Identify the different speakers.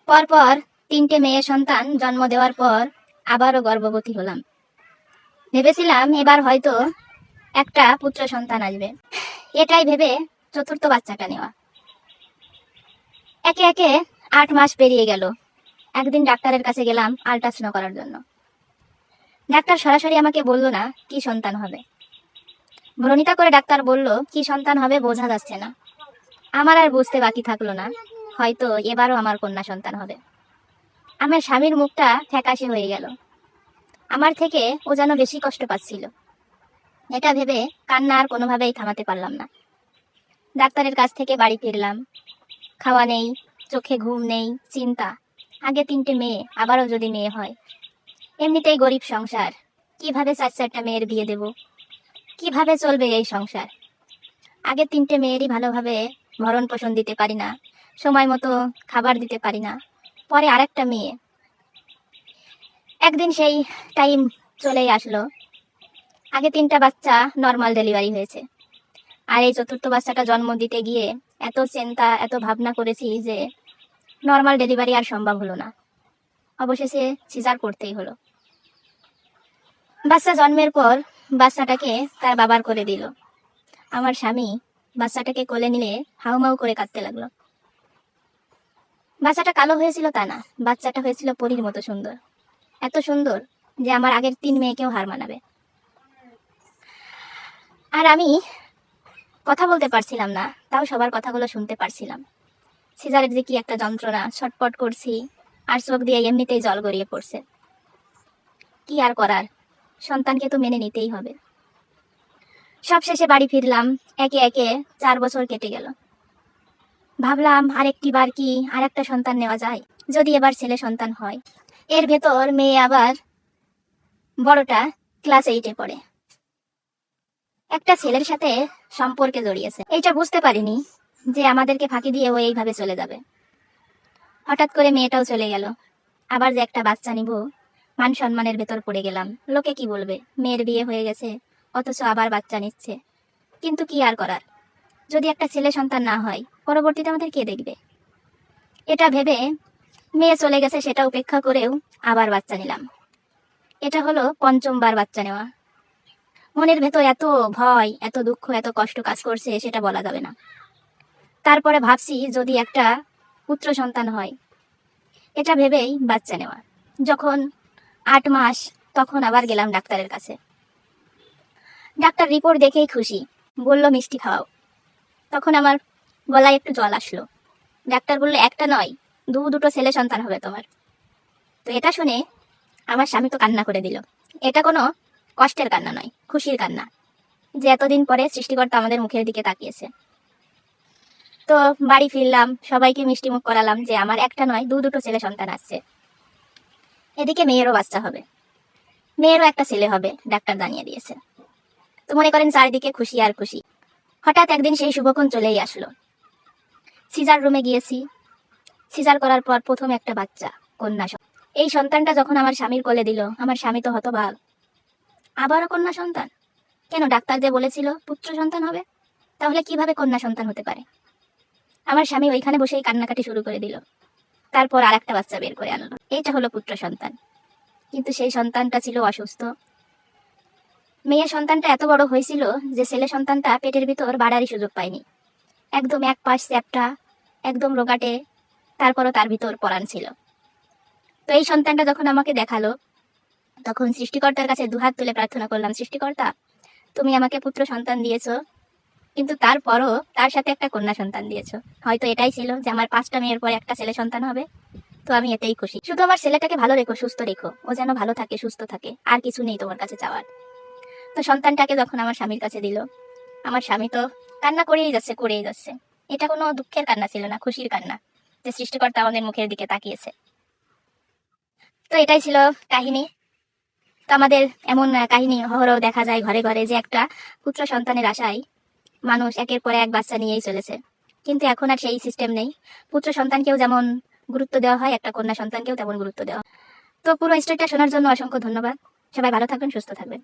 Speaker 1: পরপর 3টে মেয়ে সন্তান জন্ম দেওয়ার পর আবারও গর্ভবতী হলাম। ভেবেছিলাম এবার হয়তো একটা পুত্র সন্তান আসবে, এটাই ভেবে চতুর্থ বাচ্চাটা নেওয়া। একে একে 8 মাস পেরিয়ে গেল। একদিন ডাক্তারের কাছে গেলাম আল্ট্রাসাউন্ড করার জন্য। ডাক্তার সরাসরি আমাকে বলল না কি সন্তান হবে। ভ্রণিতা করে ডাক্তার বলল কি সন্তান হবে বোঝা যাচ্ছে না। আমার আর বুঝতে বাকি থাকলো না, হয়তো এবারও আমার কন্যা সন্তান হবে। আমার স্বামীর মুখটা ফ্যাকাশে হয়ে গেল। আমার থেকে ও যেন বেশি কষ্ট পাচ্ছিল। এটা ভেবে কান্না আর কোনোভাবেই থামাতে পারলাম না। ডাক্তারের কাছ থেকে বাড়ি ফিরলাম। খাওয়া নেই, চোখে ঘুম নেই, চিন্তা। আগে 3টে মেয়ে, আবারও যদি মেয়ে হয়। এমনিতেই গরিব সংসার, কিভাবে 4-4টা মেয়ের বিয়ে দেব, কিভাবে চলবে এই সংসার। আগে 3টে মেয়েরই ভালোভাবে ভরণ পোষণ দিতে পারি না, সময় মতো খাবার দিতে পারি না, পরে আরেকটা মেয়ে। একদিন সেই টাইম চলেই আসলো। আগে 3টা বাচ্চা নর্মাল ডেলিভারি হয়েছে, আর এই চতুর্থ বাচ্চাটা জন্ম দিতে গিয়ে এত চিন্তা এত ভাবনা করেছি যে নর্মাল ডেলিভারি আর সম্ভব হলো না। অবশেষে সিজার করতেই হলো। বাচ্চা জন্মের পর বাচ্চাটাকে তার বাবার করে দিল। আমার স্বামী বাচ্চাটাকে কোলে নিলে হাউমাউ করে কাঁদতে লাগলো। বাচ্চাটা কালো হয়েছিল তা না, বাচ্চাটা হয়েছিল পরীর মতো সুন্দর, এত সুন্দর যে আমার আগের 3 মেয়েকেও হার মানাবে। আর আমি কথা বলতে পারছিলাম না, তাও সবার কথাগুলো শুনতে পারছিলাম। সিজারের যে কি একটা যন্ত্রণা, ছটপট করছি আর চোখ দিয়ে এমনিতেই জল গড়িয়ে পড়ছে। কি আর করার, সন্তানকে তো মেনে নিতেই হবে। সব শেষে বাড়ি ফিরলাম। একে একে 4 বছর কেটে গেল। ভাবলাম আরেকটি বার কি আরেকটা সন্তান নেওয়া যায়, যদি এবার ছেলে সন্তান হয়। এর ভেতর মেয়ে আবার বড়টা ক্লাস 8-এ পড়ে, একটা ছেলের সাথে সম্পর্কে জড়িয়েছে। এইটা বুঝতে পারিনি যে আমাদেরকে ফাঁকি দিয়ে ও এইভাবে চলে যাবে। হঠাৎ করে মেয়েটাও চলে গেল। আবার যে একটা বাচ্চা নিব, মান সম্মানের ভেতর পড়ে গেলাম। লোকে কি বলবে, মেয়ের বিয়ে হয়ে গেছে অথচ আবার বাচ্চা নিচ্ছে। কিন্তু কি আর করার, যদি একটা ছেলে সন্তান না হয় পরবর্তীতে আমাদের কে দেখবে। এটা ভেবে মেয়ে চলে গেছে সেটা উপেক্ষা করেও আবার বাচ্চা নিলাম। এটা হলো 5ম বার বাচ্চা নেওয়া। মনের ভেতর এত ভয়, এত দুঃখ, এত কষ্ট কাজ করছে সেটা বলা যাবে না। তারপরে ভাবছি যদি একটা পুত্র সন্তান হয়, এটা ভেবেই বাচ্চা নেওয়া। যখন 8 মাস, তখন আবার গেলাম ডাক্তারের কাছে। ডাক্তার রিপোর্ট দেখেই খুশি, বলল মিষ্টি খাওয়াও। তখন আমার গলায় একটু জল আসলো। ডাক্তার বললো একটা নয়, দুটো ছেলে সন্তান হবে তোমার। তো এটা শুনে আমার স্বামী তো কান্না করে দিল। এটা কোনো কষ্টের কান্না নয়, খুশির কান্না, যে এতদিন পরে সৃষ্টিকর্তা আমাদের মুখের দিকে তাকিয়েছে। তো বাড়ি ফিরলাম, সবাইকে মিষ্টি মুখ করালাম যে আমার একটা নয় দুটো ছেলে সন্তান আসছে। এদিকে মেয়েরও বাচ্চা হবে, মেয়েরও একটা ছেলে হবে, ডাক্তার জানিয়ে দিয়েছে। তো মনে করেন চারিদিকে খুশি আর খুশি। হঠাৎ একদিন সেই শুভক্ষণ চলেই আসলো। সিজার রুমে গিয়েছি। সিজার করার পর প্রথম একটা বাচ্চা, কন্যা। এই সন্তানটা যখন আমার স্বামীর কোলে দিল, আমার স্বামী তো হতবাক। আবারও কন্যা সন্তান? কেন, ডাক্তার যে বলেছিল পুত্র সন্তান হবে, তাহলে কিভাবে কন্যা সন্তান হতে পারে? আমার স্বামী ওইখানে বসেই কান্নাকাটি শুরু করে দিল। তারপর আর একটা বাচ্চা বের করে আনলো, এইটা হলো পুত্র সন্তান। কিন্তু সেই সন্তানটা ছিল অসুস্থ। মেয়ে সন্তানটা এত বড় হয়েছিল যে ছেলে সন্তানটা পেটের ভিতর বাড়ারই সুযোগ পায়নি। একদম এক পাশ চ্যাপ্টা, একদম রোগাটে, তারপরও তার ভিতর পরাণ ছিল। তো এই সন্তানটা যখন আমাকে দেখালো, তখন সৃষ্টিকর্তার কাছে দুহাত তুলে প্রার্থনা করলাম, সৃষ্টিকর্তা তুমি আমাকে পুত্র সন্তান দিয়েছো, কিন্তু তারপরও তার সাথে একটা কন্যা সন্তান দিয়েছো। হয়তো এটাই ছিল যে আমার 5টা মেয়ের পর একটা ছেলে সন্তান হবে। তো আমি এতেই খুশি। শুধু আমার ছেলেটাকে ভালো রেখো, সুস্থ রেখো, ও যেন ভালো থাকে, সুস্থ থাকে, আর কিছু নেই তোমার কাছে চাওয়ার। তো সন্তানটাকে যখন আমার স্বামীর কাছে দিল, আমার স্বামী তো কান্না করেই যাচ্ছে। এটা কোনো দুঃখের কান্না ছিল না, খুশির কান্না, যে সৃষ্টিকর্তা আমাদের মুখের দিকে তাকিয়েছে। তো এটাই ছিল কাহিনী। তো আমাদের এমন কাহিনী অহরহ দেখা যায় ঘরে ঘরে, যে একটা পুত্র সন্তানের আশায় মানুষ একের পর এক বাচ্চা নিয়েই চলেছে। কিন্তু এখন আর সেই সিস্টেম নেই। পুত্র সন্তানকেও যেমন গুরুত্ব দেওয়া হয়, একটা কন্যা সন্তানকেও তেমন গুরুত্ব দেওয়া। তো পুরো স্টোরিটা শোনার জন্য অসংখ্য ধন্যবাদ। সবাই ভালো থাকবেন, সুস্থ থাকবেন।